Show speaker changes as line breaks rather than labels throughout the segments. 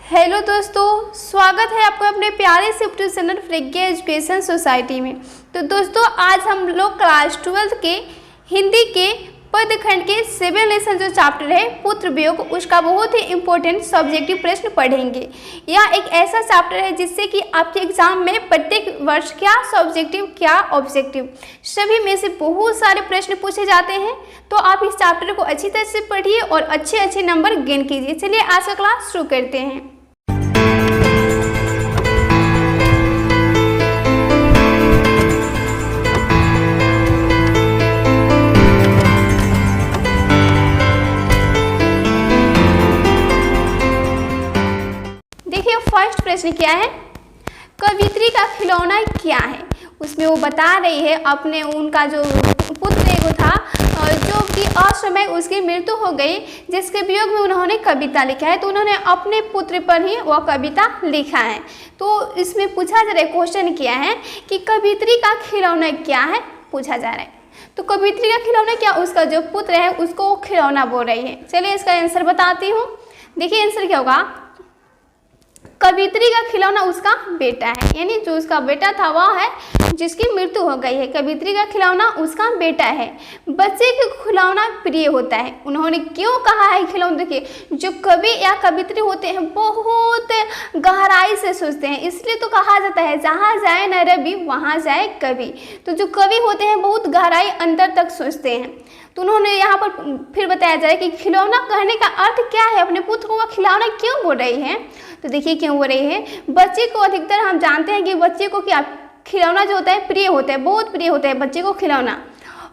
Hello दोस्तों, स्वागत है आपको अपने प्यारे से यूट्यूब चैनल प्रज्ञा एजुकेशन सोसाइटी में। तो दोस्तों, आज हम लोग क्लास 12 के हिंदी के पदखंड के 7 लेसन जो चैप्टर है पुत्र वियोग, उसका बहुत ही इम्पोर्टेंट सब्जेक्टिव प्रश्न पढ़ेंगे। यह एक ऐसा चैप्टर है जिससे कि आपके एग्जाम में प्रत्येक वर्ष क्या सब्जेक्टिव क्या ऑब्जेक्टिव सभी में से बहुत सारे प्रश्न पूछे जाते हैं। तो आप इस चैप्टर को अच्छी तरह से पढ़िए और अच्छे नंबर गेन कीजिए। चलिए आज का क्लास शुरू करते हैं। फर्स्ट प्रश्न क्या है, कवित्री का खिलौना क्या है। उसमें वो बता रही है अपने उनका जो पुत्र एगो था जो कि असमय उसकी मृत्यु हो गई, जिसके वियोग में उन्होंने कविता लिखा है। तो उन्होंने अपने पुत्र पर ही वह कविता लिखा है। तो इसमें पूछा जा रहा है, क्वेश्चन किया है कि कवित्री का खिलौना क्या है, पूछा जा रहा है। तो कवित्री का खिलौना क्या, उसका जो पुत्र है उसको खिलौना बोल रही है। चलिए इसका आंसर बताती हूँ। देखिए आंसर क्या होगा, कवित्री का खिलौना उसका बेटा है, यानी जो उसका बेटा था वह है जिसकी मृत्यु हो गई है। कवित्री का खिलौना उसका बेटा है। बच्चे के खिलौना प्रिय होता है। उन्होंने क्यों कहा है खिलौना, देखिए जो कवि या कवित्री होते हैं बहुत गहराई से सोचते हैं, इसलिए तो कहा जाता है जहाँ जाए न रवि वहाँ जाए कवि। तो जो कवि होते हैं बहुत गहराई अंतर तक सोचते हैं। तो उन्होंने यहाँ पर फिर बताया जा रहा है कि खिलौना कहने का अर्थ क्या है, अपने पुत्र को वह खिलौना क्यों बोल रही है। तो देखिए क्यों बोल रही है, बच्चे को अधिकतर हम जानते हैं कि बच्चे को क्या खिलौना जो होता है प्रिय होता है, बहुत प्रिय होता है बच्चे को खिलौना।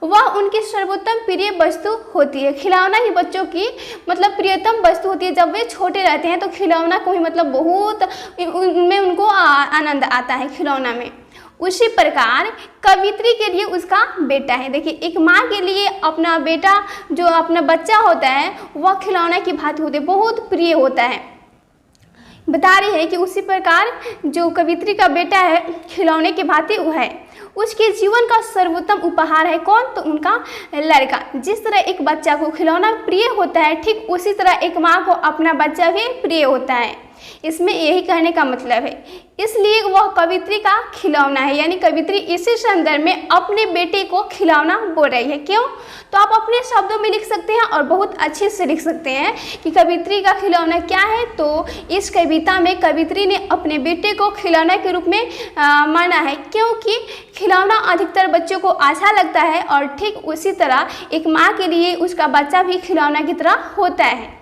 वह उनकी सर्वोत्तम प्रिय वस्तु होती है। खिलौना ही बच्चों की मतलब प्रियतम वस्तु होती है। जब वे छोटे रहते हैं तो खिलौना को ही मतलब बहुत उनमें उनको आनंद आता है खिलौना में। उसी प्रकार कवित्री के लिए उसका बेटा है। देखिए एक माँ के लिए अपना बेटा जो अपना बच्चा होता है वह खिलौना की भांति होते बहुत प्रिय होता है। बता रही है कि उसी प्रकार जो कवित्री का बेटा है खिलौने की भांति वो है। उसके जीवन का सर्वोत्तम उपहार है कौन, तो उनका लड़का। जिस तरह एक बच्चा को खिलौना प्रिय होता है, ठीक उसी तरह एक माँ को अपना बच्चा भी प्रिय होता है। इसमें यही कहने का मतलब है, इसलिए वह कवित्री का खिलौना है। यानी कवित्री इसी संदर्भ में अपने बेटे को खिलौना बोल रही है। क्यों, तो आप अपने शब्दों में लिख सकते हैं और बहुत अच्छे से लिख सकते हैं कि कवित्री का खिलौना क्या है। तो इस कविता में कवित्री ने अपने बेटे को खिलौना के रूप में माना है, क्योंकि खिलौना अधिकतर बच्चों को अच्छा लगता है और ठीक उसी तरह एक माँ के लिए उसका बच्चा भी खिलौना की तरह होता है।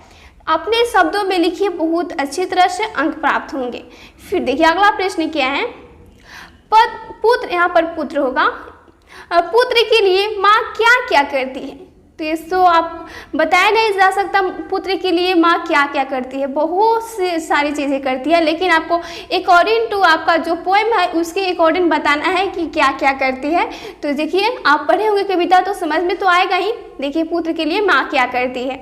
अपने शब्दों में लिखिए, बहुत अच्छी तरह से अंक प्राप्त होंगे। फिर देखिए अगला प्रश्न क्या है, पुत्र, यहाँ पर पुत्र होगा। पुत्र के लिए माँ क्या क्या करती है। तो इसको आप बताया नहीं जा सकता पुत्र के लिए माँ क्या क्या करती है, बहुत सी सारी चीज़ें करती है। लेकिन आपको अकॉर्डिंग टू आपका जो पोएम है उसके अकॉर्डिंग बताना है कि क्या क्या करती है। तो देखिए आप पढ़े होंगे कविता तो समझ में तो आएगा ही। देखिए पुत्र के लिए माँ क्या करती है।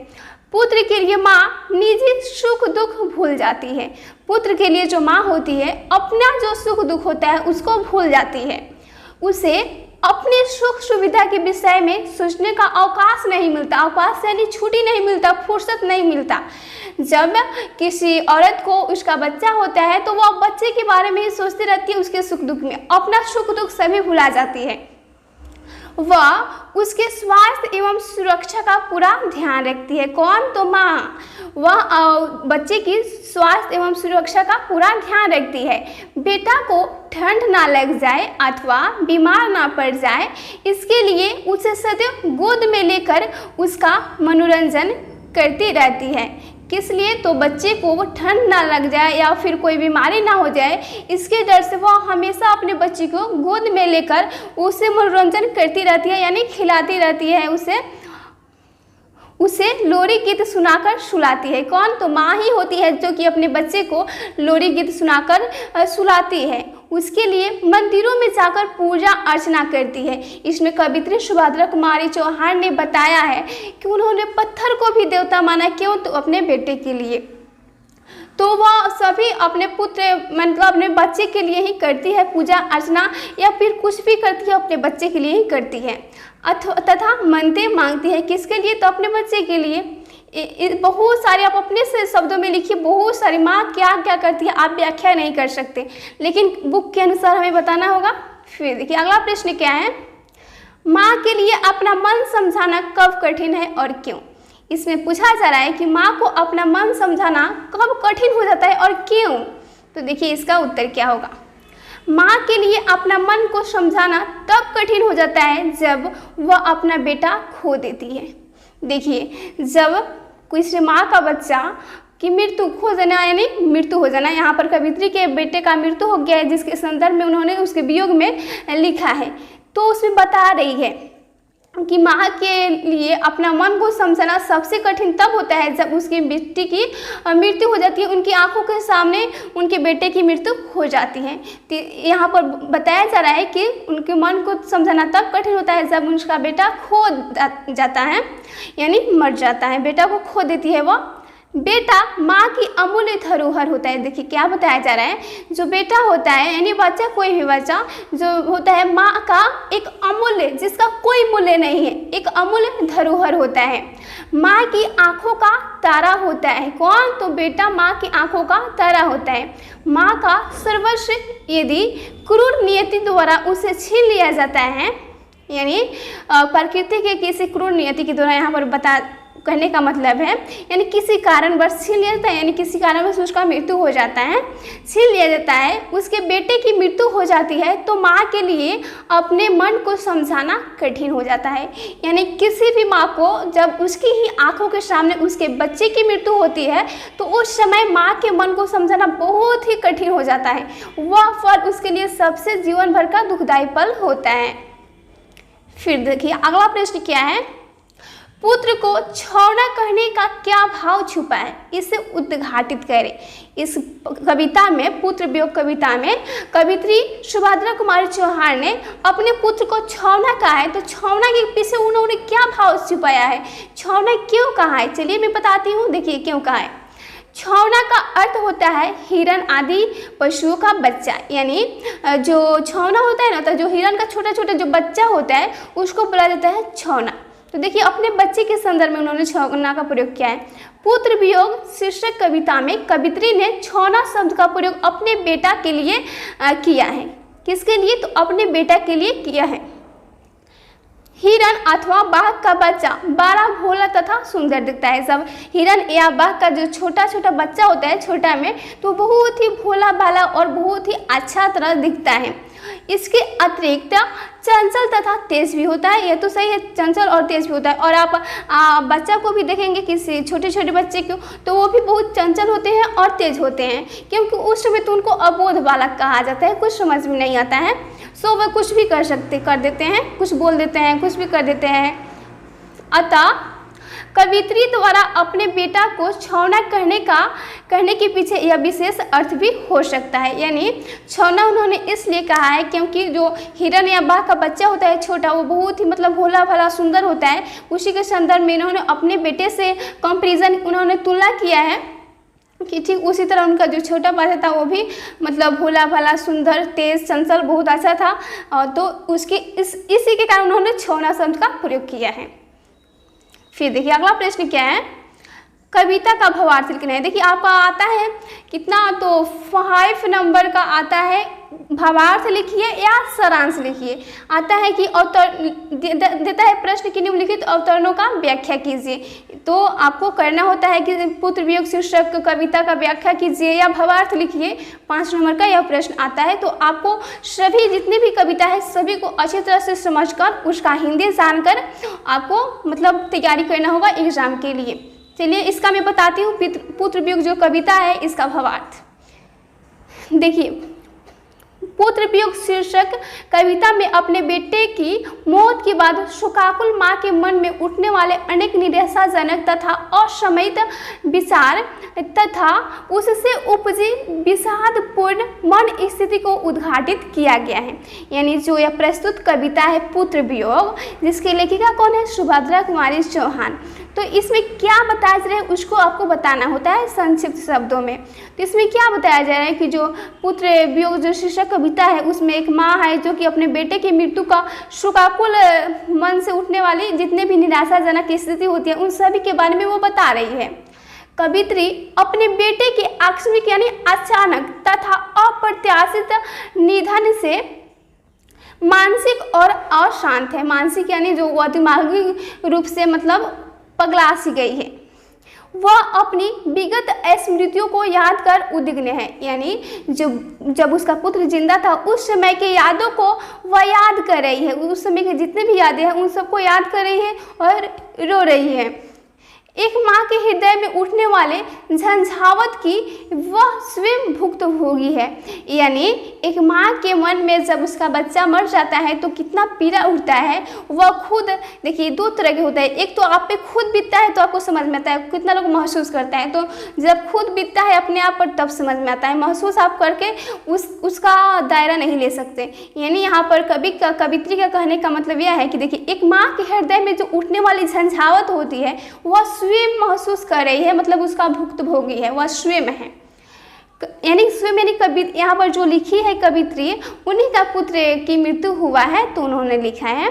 पुत्र के लिए माँ निजी सुख दुख भूल जाती है। पुत्र के लिए जो माँ होती है अपना जो सुख दुख होता है उसको भूल जाती है। उसे अपने सुख सुविधा के विषय में सोचने का अवकाश नहीं मिलता। अवकाश यानी छुट्टी नहीं मिलता, फुर्सत नहीं मिलता। जब किसी औरत को उसका बच्चा होता है तो वह बच्चे के बारे में ही सोचती रहती है, उसके सुख दुख में अपना सुख दुख सभी भुला जाती है। वह उसके स्वास्थ्य एवं सुरक्षा का पूरा ध्यान रखती है। कौन, तो माँ। वह बच्चे की स्वास्थ्य एवं सुरक्षा का पूरा ध्यान रखती है। बेटा को ठंड ना लग जाए अथवा बीमार ना पड़ जाए, इसके लिए उसे सदैव गोद में लेकर उसका मनोरंजन करती रहती है। किस लिए, तो बच्चे को ठंड ना लग जाए या फिर कोई बीमारी ना हो जाए, इसके डर से वह हमेशा अपने बच्चे को गोद में लेकर उसे मनोरंजन करती रहती है, यानी खिलाती रहती है। उसे लोरी गीत सुनाकर सुलाती है। कौन, तो माँ ही होती है जो कि अपने बच्चे को लोरी गीत सुनाकर सुलाती है। उसके लिए मंदिरों में जाकर पूजा अर्चना करती है। इसमें कवित्री सुभद्रा कुमारी चौहान ने बताया है कि उन्होंने पत्थर को भी देवता माना। क्यों, तो अपने बेटे के लिए। तो वह सभी अपने पुत्र मतलब अपने बच्चे के लिए ही करती है पूजा अर्चना, या फिर कुछ भी करती है अपने बच्चे के लिए ही करती है। तथा मनते मांगती है किसके लिए, तो अपने बच्चे के लिए। बहुत सारे आप अपने से शब्दों में लिखिए, बहुत सारी माँ क्या क्या करती है आप व्याख्या नहीं कर सकते, लेकिन बुक के अनुसार हमें बताना होगा। फिर देखिए अगला प्रश्न क्या है, माँ के लिए अपना मन समझाना कब कठिन है और क्यों। इसमें पूछा जा रहा है कि माँ को अपना मन समझाना कब कठिन हो जाता है और क्यों। तो देखिए इसका उत्तर क्या होगा। माँ के लिए अपना मन को समझाना तब कठिन हो जाता है जब वह अपना बेटा खो देती है। देखिए जब किसी माँ का बच्चा की मृत्यु खो जाना यानी मृत्यु हो जाना, यहाँ पर कवित्री के बेटे का मृत्यु हो गया है जिसके संदर्भ में उन्होंने उसके वियोग में लिखा है। तो उसमें बता रही है कि माँ के लिए अपना मन को समझाना सबसे कठिन तब होता है जब उसकी बेटी की मृत्यु हो जाती है, उनकी आंखों के सामने उनके बेटे की मृत्यु हो जाती है। तो यहाँ पर बताया जा रहा है कि उनके मन को समझाना तब कठिन होता है जब उसका बेटा खो जाता है यानी मर जाता है, बेटा को खो देती है वह। बेटा माँ की अमूल्य धरोहर होता है। देखिए क्या बताया जा रहा है, जो बेटा होता है यानी बच्चा, कोई भी बच्चा जो होता है माँ का एक अमूल्य, जिसका कोई मूल्य नहीं है, एक अमूल्य धरोहर होता है, माँ की आंखों का तारा होता है। कौन? तो बेटा माँ की आंखों का तारा होता है। माँ का सर्वस्व यदि क्रूर नियति द्वारा उसे छीन लिया जाता है, यानी प्रकृति के किसी क्रूर नियति के द्वारा, यहाँ पर कहने का मतलब है यानी किसी कारणवश छीन लिया जाता है, यानी किसी कारणवश उसका मृत्यु हो जाता है, छीन लिया जाता है, उसके बेटे की मृत्यु हो जाती है, तो माँ के लिए अपने मन को समझाना कठिन हो जाता है। यानी किसी भी माँ को जब उसकी ही आंखों के सामने उसके बच्चे की मृत्यु होती है तो उस समय माँ के मन को समझाना बहुत ही कठिन हो जाता है। वह पल उसके लिए सबसे जीवन भर का दुखदायी पल होता है। फिर देखिए अगला प्रश्न क्या है, पुत्र को छौना कहने का क्या भाव छुपा है, इसे उद्घाटित करें। इस कविता में, पुत्र वियोग कविता में, कवित्री सुभद्रा कुमारी चौहान ने अपने पुत्र को छौना कहा है। तो छौना के पीछे उन्होंने क्या भाव छुपाया है, छौना क्यों कहा है, चलिए मैं बताती हूँ। देखिए क्यों कहा है। छौना का अर्थ होता है हिरण आदि पशुओं का बच्चा, यानी जो छौना होता है ना, तो जो हिरण का छोटा छोटा जो बच्चा होता है उसको बोला जाता है छौना। तो देखिए अपने बच्चे के संदर्भ में उन्होंने छौना का प्रयोग किया है। पुत्र वियोग शीर्षक कविता में कवित्री ने छौना शब्द का प्रयोग अपने बेटा के लिए किया है। किसके लिए? तो अपने बेटा के लिए किया है। हिरण अथवा बाघ का बच्चा बड़ा भोला तथा सुंदर दिखता है। जब हिरण या बाघ का जो छोटा छोटा बच्चा होता है छोटा में, तो बहुत ही भोला भाला और बहुत ही अच्छा तरह दिखता है। इसके अतिरिक्त चंचल तथा तेज भी होता है। यह तो सही है, चंचल और तेज भी होता है। और आप बच्चा को भी देखेंगे, किसी छोटे छोटे बच्चे को, तो वो भी बहुत चंचल होते हैं और तेज होते हैं, क्योंकि उस समय तो उनको अबोध बालक कहा जाता है, कुछ समझ में नहीं आता है, सो वह कुछ भी कर देते हैं, कुछ बोल देते हैं, कुछ भी कर देते हैं। अतः कवित्री द्वारा अपने बेटा को छौना कहने के पीछे यह विशेष अर्थ भी हो सकता है। यानी छौना उन्होंने इसलिए कहा है क्योंकि जो हिरण या बाघ का बच्चा होता है छोटा, वो बहुत ही मतलब भोला भाला सुंदर होता है। उसी के संदर्भ में इन्होंने अपने बेटे से कंपैरिजन, उन्होंने तुलना किया है कि ठीक उसी तरह उनका जो छोटा बच्चा था वो भी मतलब भोला भाला सुंदर तेज चंचल बहुत अच्छा था। तो उसके इसी के कारण उन्होंने छौना शब्द का प्रयोग किया है। फिर देखिए अगला प्रश्न क्या है, कविता का भावार्थ लिखना है। देखिए आपका आता है कितना, तो 5 नंबर का आता है, भावार्थ लिखिए या सारांश लिखिए। आता है कि देता है प्रश्न की निम्नलिखित अवतरणों का व्याख्या कीजिए। तो आपको करना होता है कि पुत्र वियोग शीर्षक कविता का व्याख्या कीजिए या भावार्थ लिखिए। 5 नंबर का यह प्रश्न आता है। तो आपको सभी जितनी भी कविता है सभी को अच्छी तरह से समझकर उसका हिंदी जानकर आपको मतलब तैयारी करना होगा एग्जाम के लिए। चलिए इसका मैं बताती हूँ। पुत्र वियोग जो कविता है इसका भावार्थ देखिए। पुत्र वियोग शीर्षक कविता में अपने बेटे की मौत के बाद शोकाकुल माँ के मन में उठने वाले अनेक निराशाजनक तथा असमयित विचार तथा उससे उपजी विषादपूर्ण मन स्थिति को उद्घाटित किया गया है। यानी जो यह प्रस्तुत कविता है पुत्र वियोग, जिसकी लेखिका कौन है? सुभद्रा कुमारी चौहान। तो इसमें क्या बताया जा रहा है उसको आपको बताना होता है संक्षिप्त शब्दों में। तो इसमें क्या बताया जा रहा है कि जो पुत्र वियोग जो शीर्षक कविता है उसमें एक माँ है जो कि अपने बेटे की मृत्यु का शोकाकुल मन से उठने वाली जितने भी निराशाजनक स्थिति होती है उन सभी के बारे में वो बता रही है। कवित्री अपने बेटे के आकस्मिक यानी अचानक तथा अप्रत्याशित निधन से मानसिक और अशांत है। मानसिक यानी जो वह दिमागी रूप से मतलब पगला सी गई है। वह अपनी विगत स्मृतियों को याद कर उद्विग्न है, यानी जब उसका पुत्र जिंदा था उस समय के यादों को वह याद कर रही है। उस समय के जितने भी यादें हैं उन सबको याद कर रही है और रो रही है। एक माँ के हृदय में उठने वाले झंझावत की वह स्वयं भुक्तभोगी है। यानी एक माँ के मन में जब उसका बच्चा मर जाता है तो कितना पीड़ा उठता है। वह खुद देखिए दो तरह के होता है, एक तो आप पे खुद बीतता है तो आपको समझ में आता है, कितना लोग महसूस करता है। तो जब खुद बीतता है अपने आप पर तब समझ में आता है, महसूस आप करके उसका दायरा नहीं ले सकते। यानी यहाँ पर कवित्री का कहने का मतलब यह है कि देखिए एक माँ के हृदय में जो उठने वाली झंझावत होती है वह स्वयं महसूस कर रही है, मतलब उसका भुक्तभोगी है, वह स्वयं है। यानी स्वयं यानी कवि यहाँ पर जो लिखी है कवित्री उन्हीं का पुत्र की मृत्यु हुआ है तो उन्होंने लिखा है।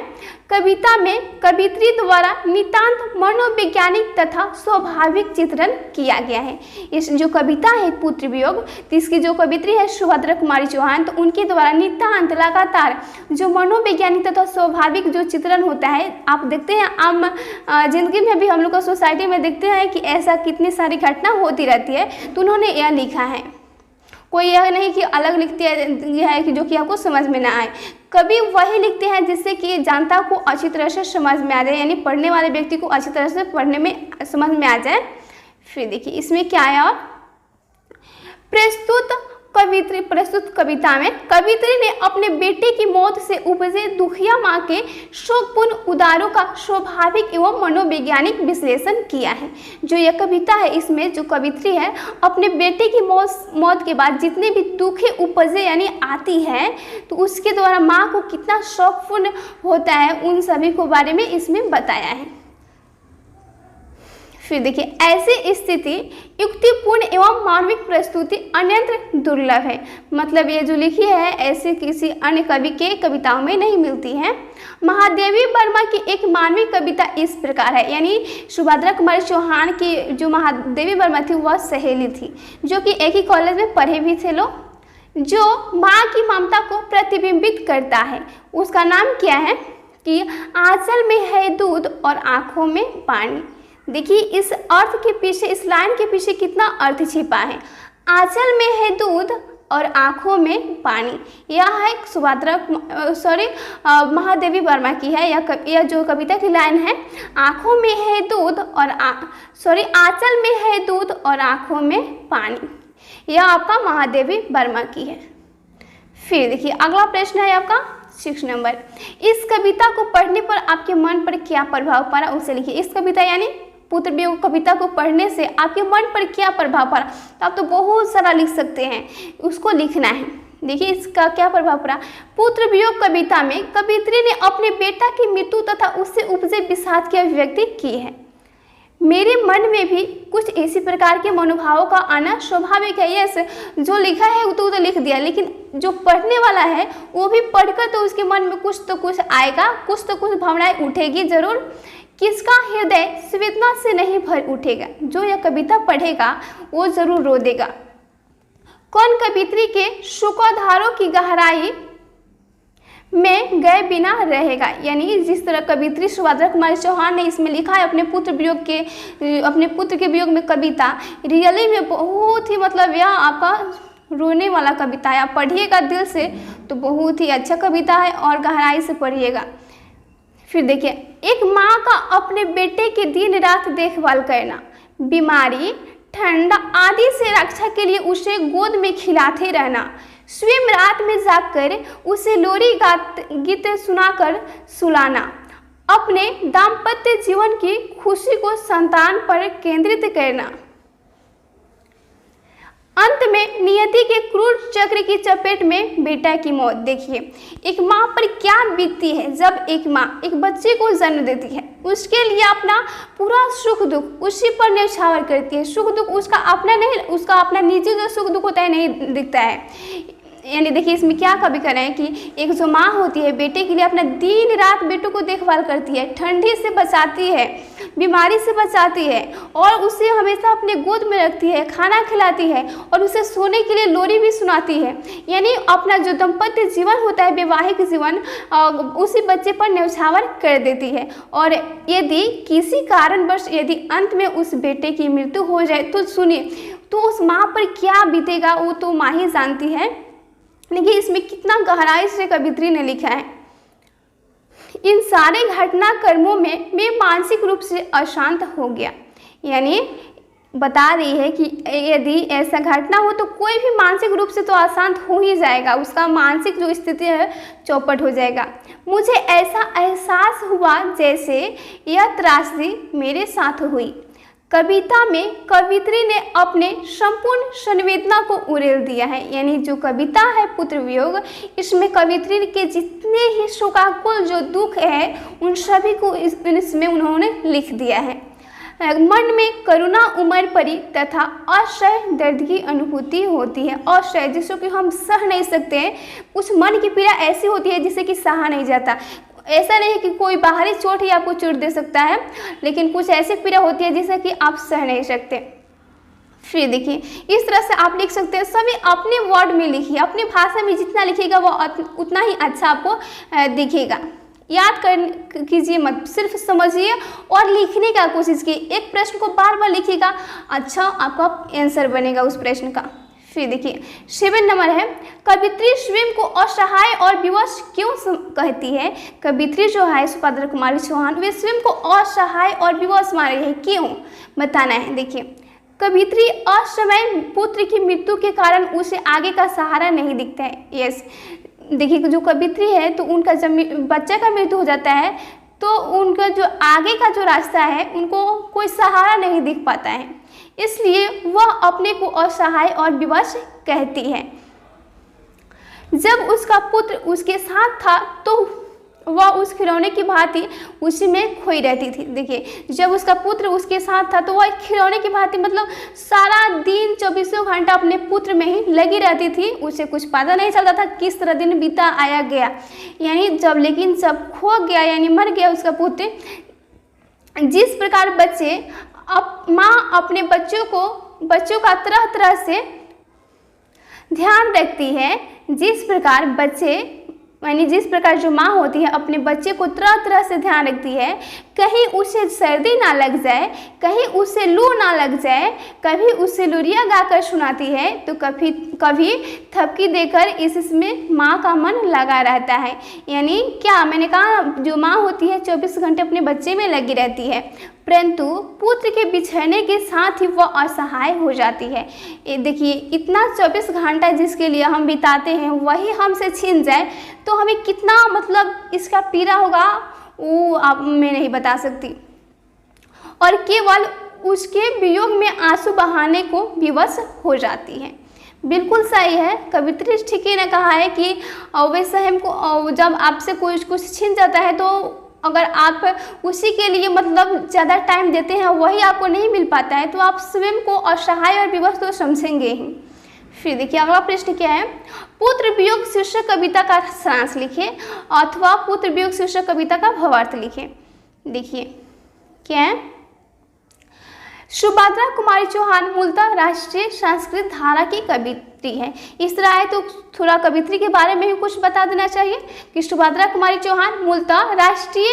कविता में कवित्री द्वारा नितांत मनोवैज्ञानिक तथा स्वाभाविक चित्रण किया गया है। इस जो कविता है पुत्र वियोग, तो इसकी जो कवित्री है सुभद्रा कुमारी चौहान, तो उनके द्वारा नितांत लगातार जो मनोवैज्ञानिक तथा स्वाभाविक जो चित्रण होता है, आप देखते हैं आम जिंदगी में भी हम लोग का सोसाइटी में देखते हैं कि ऐसा कितनी सारी घटना होती रहती है, तो उन्होंने यह लिखा है। कोई यह नहीं कि अलग लिखते हैं यह है कि जो कि आपको समझ में ना आए, कभी वही लिखते हैं जिससे कि जनता को अच्छी तरह से समझ में आ जाए, यानी पढ़ने वाले व्यक्ति को अच्छी तरह से पढ़ने में समझ में आ जाए। फिर देखिए इसमें क्या है, और प्रस्तुत कविता में कवित्री ने अपने बेटे की मौत से उपजे दुखिया माँ के शोकपूर्ण उदारों का स्वाभाविक एवं मनोवैज्ञानिक विश्लेषण किया है। जो यह कविता है इसमें जो कवित्री है अपने बेटे की मौत के बाद जितने भी दुखे उपजे यानी आती है तो उसके द्वारा माँ को कितना शोकपूर्ण होता है उन सभी को बारे में इसमें बताया है। फिर देखिए ऐसी स्थिति युक्तिपूर्ण एवं मानविक प्रस्तुति अन्यत्र दुर्लभ है। मतलब ये जो लिखी है ऐसे किसी अन्य कवि के कविताओं में नहीं मिलती है। महादेवी वर्मा की एक मानविक कविता इस प्रकार है, यानी सुभद्रा कुमारी चौहान की जो महादेवी वर्मा थी वह सहेली थी जो कि एक ही कॉलेज में पढ़े भी थे लोग, जो माँ की ममता को प्रतिबिंबित करता है। उसका नाम क्या है कि आंचल में है दूध और आँखों में पानी। देखिए इस अर्थ के पीछे, इस लाइन के पीछे कितना अर्थ छिपा है। आंचल में है दूध और आँखों में पानी, यह है महादेवी वर्मा की है। यह जो कविता की लाइन है, आँखों में है दूध और आंचल में है दूध और आँखों में पानी, यह आपका महादेवी वर्मा की है। फिर देखिए अगला प्रश्न है आपका 6 नंबर। इस कविता को पढ़ने पर आपके मन पर क्या प्रभाव पड़ा उसे लिखिए। इस कविता यानी पुत्र वियोग कविता को पढ़ने से आपके मन पर क्या प्रभाव पड़ा, तो आप तो बहुत सारा लिख सकते हैं, उसको लिखना है। देखिए इसका क्या प्रभाव पड़ा। पुत्र वियोग कविता में कवित्री ने अपने बेटा की मृत्यु तथा उससे उपजे विषाद की अभिव्यक्ति की है। मेरे मन में भी कुछ इसी प्रकार के मनोभावों का आना स्वाभाविक है। यस, जो लिखा है वो तो लिख दिया, लेकिन जो पढ़ने वाला है वो भी पढ़कर तो उसके मन में कुछ तो कुछ आएगा, कुछ तो कुछ भावनाएं उठेगी जरूर। किसका हृदय संवेदना से नहीं भर उठेगा, जो यह कविता पढ़ेगा वो जरूर रो देगा। कौन कवित्री के शोकाधारों की गहराई में गए बिना रहेगा। यानी जिस तरह कवित्री सुभद्रा कुमारी चौहान ने इसमें लिखा है अपने पुत्र के वियोग में कविता, रियली में बहुत ही मतलब यह आपका रोने वाला कविता है। आप पढ़िएगा दिल से तो बहुत ही अच्छा कविता है और गहराई से पढ़िएगा। फिर देखिए एक माँ का अपने बेटे की दिन रात देखभाल करना, बीमारी ठंडा आदि से रक्षा के लिए उसे गोद में खिलाते रहना, स्वयं रात में जागकर उसे लोरी गीत सुनाकर सुलाना, अपने दाम्पत्य जीवन की खुशी को संतान पर केंद्रित करना, अंत में नियति के क्रूर चक्र की चपेट में बेटा की मौत। देखिए एक माँ पर क्या बीतती है जब एक माँ एक बच्चे को जन्म देती है, उसके लिए अपना पूरा सुख दुख उसी पर न्यौछावर करती है। सुख दुख उसका अपना नहीं, उसका अपना निजी जो सुख दुख होता है नहीं दिखता है। यानी देखिए इसमें क्या कवि कर रहे हैं कि एक जो माँ होती है बेटे के लिए अपना दिन रात बेटों को देखभाल करती है, ठंडी से बचाती है, बीमारी से बचाती है और उसे हमेशा अपने गोद में रखती है, खाना खिलाती है और उसे सोने के लिए लोरी भी सुनाती है। यानी अपना जो दाम्पत्य जीवन होता है, वैवाहिक जीवन, उसी बच्चे पर न्यौछावर कर देती है। और यदि किसी कारणवश यदि अंत में उस बेटे की मृत्यु हो जाए तो सुनिए, तो उस माँ पर क्या बीतेगा वो तो माँ ही जानती है। देखिए इसमें कितना गहराई से कवित्री ने लिखा है। इन सारे घटनाक्रमों में मैं मानसिक रूप से अशांत हो गया। यानी बता रही है कि यदि ऐसा घटना हो तो कोई भी मानसिक रूप से तो अशांत हो ही जाएगा, उसका मानसिक जो स्थिति है चौपट हो जाएगा। मुझे ऐसा एहसास हुआ जैसे यह त्रासदी मेरे साथ हुई। कविता में कवित्री ने अपने संपूर्ण संवेदना को उड़ेल दिया है। यानी जो कविता है पुत्र वियोग, इसमें कवित्री के जितने ही शोकाकुल जो दुख है उन सभी को इसमें उन्होंने लिख दिया है। मन में करुणा उमड़ पड़ी तथा असह्य दर्द की अनुभूति होती है। असह्य जिसको कि हम सह नहीं सकते हैं, कुछ मन की पीड़ा ऐसी होती है जिसे कि सहा नहीं जाता। ऐसा नहीं कि कोई बाहरी चोट ही आपको चोट दे सकता है, लेकिन कुछ ऐसी पीड़ा होती है जिसे कि आप सह नहीं सकते। फिर देखिए इस तरह से आप लिख सकते हैं। सभी अपने वर्ड में लिखिए, अपनी भाषा में जितना लिखिएगा वो उतना ही अच्छा आपको दिखेगा। याद कर कीजिए मत, सिर्फ समझिए और लिखने का कोशिश कीजिए। एक प्रश्न को बार बार लिखिएगा, अच्छा आपका आंसर बनेगा उस प्रश्न का। फिर देखिए 7 नंबर है, कवित्री स्वयं को असहाय और विवश क्यों कहती है। कवित्री जो है सुभद्रा कुमारी चौहान, वे स्वयं को असहाय और विवश मान रही है, क्यों बताना है। देखिए कवित्री असमय पुत्र की मृत्यु के कारण उसे आगे का सहारा नहीं दिखता है। यस, देखिए जो कवित्री है तो उनका जब बच्चे का मृत्यु हो जाता है तो उनका जो आगे का जो रास्ता है उनको कोई सहारा नहीं दिख पाता है, इसलिए वह अपने को असहाय और विवश कहती है। जब उसका पुत्र उसके साथ था तो वह उस खिलौने की भांति उसी में खोई रहती थी। देखिए जब उसका पुत्र उसके साथ था तो वह खिलौने की भांति मतलब सारा दिन 24 घंटा अपने पुत्र में ही लगी रहती थी। उसे कुछ पता नहीं चलता था किस तरह दिन बीता आया गया। यानी जब खो गया यानी मर गया उसका पुत्र, जिस प्रकार बच्चे माँ अपने बच्चों का तरह तरह से ध्यान रखती है, जिस प्रकार जो माँ होती है अपने बच्चे को तरह तरह से ध्यान रखती है, कहीं उसे सर्दी ना लग जाए, कहीं उसे लू ना लग जाए, कभी उसे लुरिया गाकर सुनाती है तो कभी थपकी देकर इसमें माँ का मन लगा रहता है। यानी क्या मैंने कहा, जो माँ होती है 24 घंटे अपने बच्चे में लगी रहती है, परंतु पुत्र के बिछड़ने के साथ ही वह असहाय हो जाती है। देखिए इतना 24 घंटा जिसके लिए हम बिताते हैं वही हमसे छीन जाए तो हमें कितना मतलब इसका पीड़ा होगा वो आप मैं नहीं बता सकती। और केवल उसके वियोग में आंसू बहाने को विवश हो जाती है। बिल्कुल सही है, कवित्री ठीक ही ने कहा है कि वैसे हमको जब आपसे कुछ छीन जाता है तो अगर आप उसी के लिए मतलब ज़्यादा टाइम देते हैं वही आपको नहीं मिल पाता है तो आप स्वयं को असहाय और विवश तो समझेंगे ही। फिर देखिए अगला प्रश्न क्या है, पुत्र वियोग शीर्षक कविता का सारांश लिखें अथवा पुत्र वियोग शीर्षक कविता का भावार्थ लिखें। देखिए क्या है, सुभद्रा कुमारी चौहान मूलतः राष्ट्रीय संस्कृत धारा की कवित्री है। इस तरह है तो थोड़ा कवित्री के बारे में भी कुछ बता देना चाहिए कि सुभद्रा कुमारी चौहान मूलतः राष्ट्रीय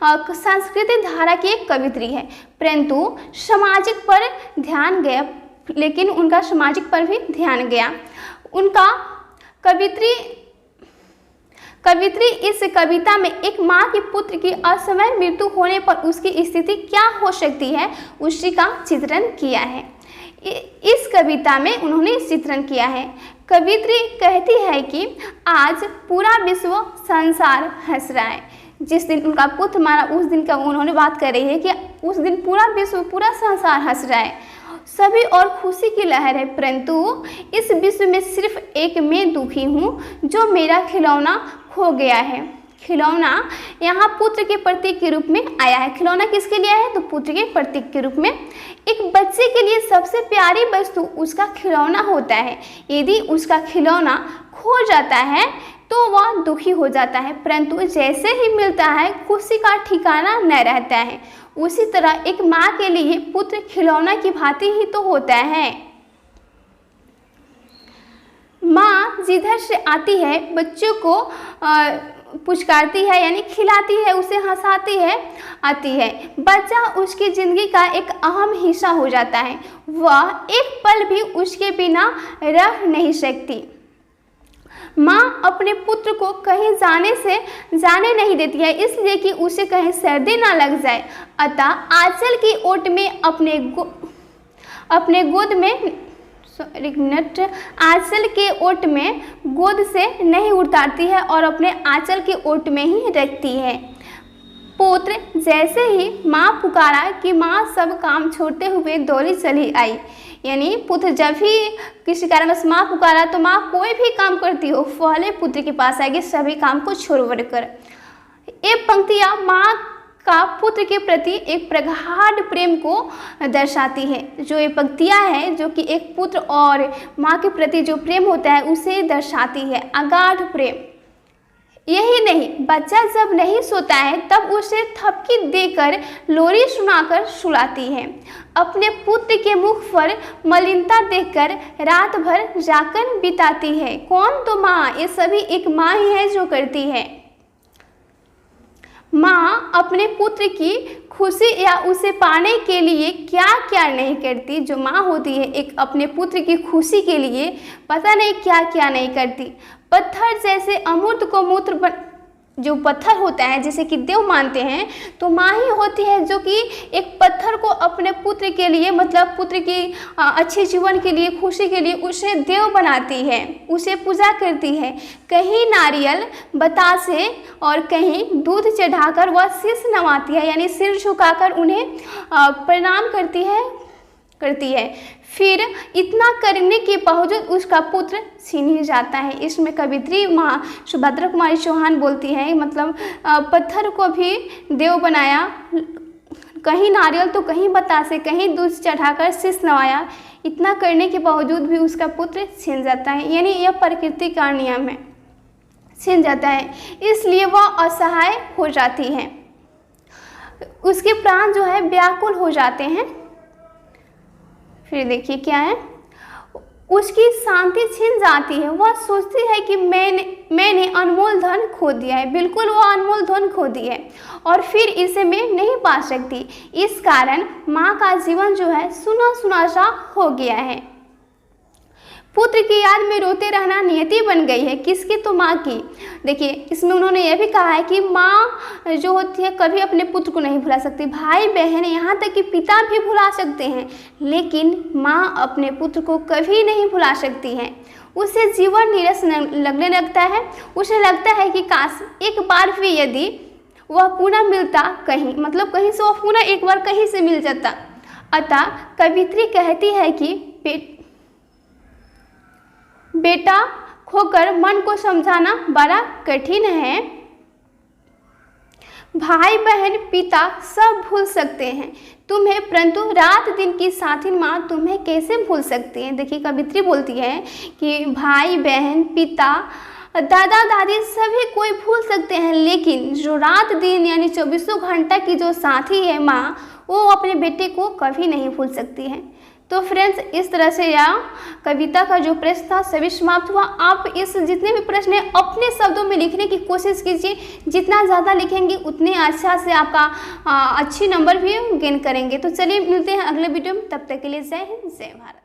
संस्कृत धारा की एक कवित्री है, परंतु सामाजिक पर ध्यान गया, लेकिन उनका सामाजिक पर भी ध्यान गया। उनका कवित्री इस कविता में एक माँ के पुत्र की असमय मृत्यु होने पर उसकी स्थिति क्या हो सकती है उसी का चित्रण किया है। इस कविता में उन्होंने चित्रण किया है। कवित्री कहती है कि आज पूरा विश्व संसार हंस रहा है। जिस दिन उनका पुत्र मारा उस दिन का उन्होंने बात कर रही है कि उस दिन पूरा विश्व पूरा संसार हंस रहा है। सभी और खुशी की लहर है, परंतु इस विश्व में सिर्फ एक मैं दुखी हूँ जो मेरा खिलौना खो गया है। खिलौना यहाँ पुत्र के प्रतीक के रूप में आया है। खिलौना किसके लिए आया है? तो पुत्र के प्रतीक के रूप में। एक बच्चे के लिए सबसे प्यारी वस्तु उसका खिलौना होता है। यदि उसका खिलौना खो जाता है तो वह दुखी हो जाता है, परंतु जैसे ही मिलता है खुशी का ठिकाना न रहता है। उसी तरह एक माँ के लिए पुत्र खिलौना की भांति ही तो होता है। माँ जिधर से आती है बच्चों को पुचकारती है, यानी खिलाती है, उसे हंसाती है, आती है। बच्चा उसकी ज़िंदगी का एक अहम हिस्सा हो जाता है। वह एक पल भी उसके बिना रह नहीं सकती। माँ अपने पुत्र को कहीं जाने नहीं देती है, इसलिए कि उसे कहीं सर्दी ना लग जाए। अतः आंचल की ओट में अपने गोद में आंचल के ओट में गोद से नहीं उतारती है और अपने आंचल के ओट में ही रखती है। पुत्र जैसे ही माँ पुकारा कि माँ सब काम छोड़ते हुए दौड़ी चली आई। यानी पुत्र जब भी किसी कारणवश माँ पुकारा तो माँ कोई भी काम करती हो पहले पुत्र के पास आएगी, सभी काम को छोड़ कर। ये पंक्तियाँ माँ का पुत्र के प्रति एक प्रगाढ़ प्रेम को दर्शाती है। जो ये पंक्तियाँ हैं जो कि एक पुत्र और माँ के प्रति जो प्रेम होता है उसे दर्शाती है, अगाध प्रेम। यही नहीं, बच्चा जब नहीं सोता है तब उसे थपकी देकर लोरी सुनाकर सुलाती है। अपने पुत्र के मुख पर मलिनता देखकर रात भर जागकर बिताती है। कौन? तो माँ। ये सभी एक माँ ही है जो करती है। माँ अपने पुत्र की खुशी या उसे पाने के लिए क्या क्या नहीं करती। जो माँ होती है एक अपने पुत्र की खुशी के लिए पता नहीं क्या क्या नहीं करती। पत्थर जैसे अमूर्त को मूत्र जो पत्थर होता है जैसे कि देव मानते हैं, तो माँ ही होती है जो कि एक पत्थर को अपने पुत्र के लिए, मतलब पुत्र की अच्छे जीवन के लिए, खुशी के लिए उसे देव बनाती है, उसे पूजा करती है। कहीं नारियल बतासे और कहीं दूध चढ़ाकर वह शीश नवाती है, यानी सिर झुकाकर उन्हें प्रणाम करती है। फिर इतना करने के बावजूद उसका पुत्र छीन ही जाता है। इसमें कवित्री माँ सुभद्रा कुमारी चौहान बोलती है, मतलब पत्थर को भी देव बनाया, कहीं नारियल तो कहीं बतासे, कहीं दूध चढ़ाकर शीश नवाया। इतना करने के बावजूद भी उसका पुत्र छीन जाता है, यानी यह प्रकृति का नियम है, छीन जाता है, इसलिए वह असहाय हो जाती है। उसके प्राण जो है व्याकुल हो जाते हैं। फिर देखिए क्या है, उसकी शांति छिन जाती है। वह सोचती है कि मैंने अनमोल धन खो दिया है। बिल्कुल वो अनमोल धन खो दी है और फिर इसे मैं नहीं पा सकती। इस कारण माँ का जीवन जो है सुना सुना सा हो गया है। पुत्र की याद में रोते रहना नियति बन गई है। किसकी? तो माँ की। देखिए इसमें उन्होंने यह भी कहा है कि माँ जो होती है कभी अपने पुत्र को नहीं भुला सकती। भाई बहन यहाँ तक कि पिता भी भुला सकते हैं, लेकिन माँ अपने पुत्र को कभी नहीं भुला सकती है। उसे जीवन नीरस लगने लगता है। उसे लगता है कि काश एक बार भी यदि वह पुनः मिलता कहीं, मतलब कहीं से वह पुनः एक बार कहीं से मिल जाता। अतः कवित्री कहती है कि बेटा खोकर मन को समझाना बड़ा कठिन है। भाई बहन पिता सब भूल सकते हैं तुम्हें, परंतु रात दिन की साथी माँ तुम्हें कैसे भूल सकती है। देखिए कवित्री बोलती है कि भाई बहन पिता दादा दादी सभी कोई भूल सकते हैं, लेकिन जो रात दिन यानी 24 घंटा की जो साथी है माँ, वो अपने बेटे को कभी नहीं भूल सकती है। तो फ्रेंड्स इस तरह से यह कविता का जो प्रश्न था सभी समाप्त हुआ। आप इस जितने भी प्रश्न हैं अपने शब्दों में लिखने की कोशिश कीजिए। जितना ज़्यादा लिखेंगे उतने अच्छा से आपका अच्छी नंबर भी गेन करेंगे। तो चलिए मिलते हैं अगले वीडियो में, तब तक के लिए जय हिंद जय भारत।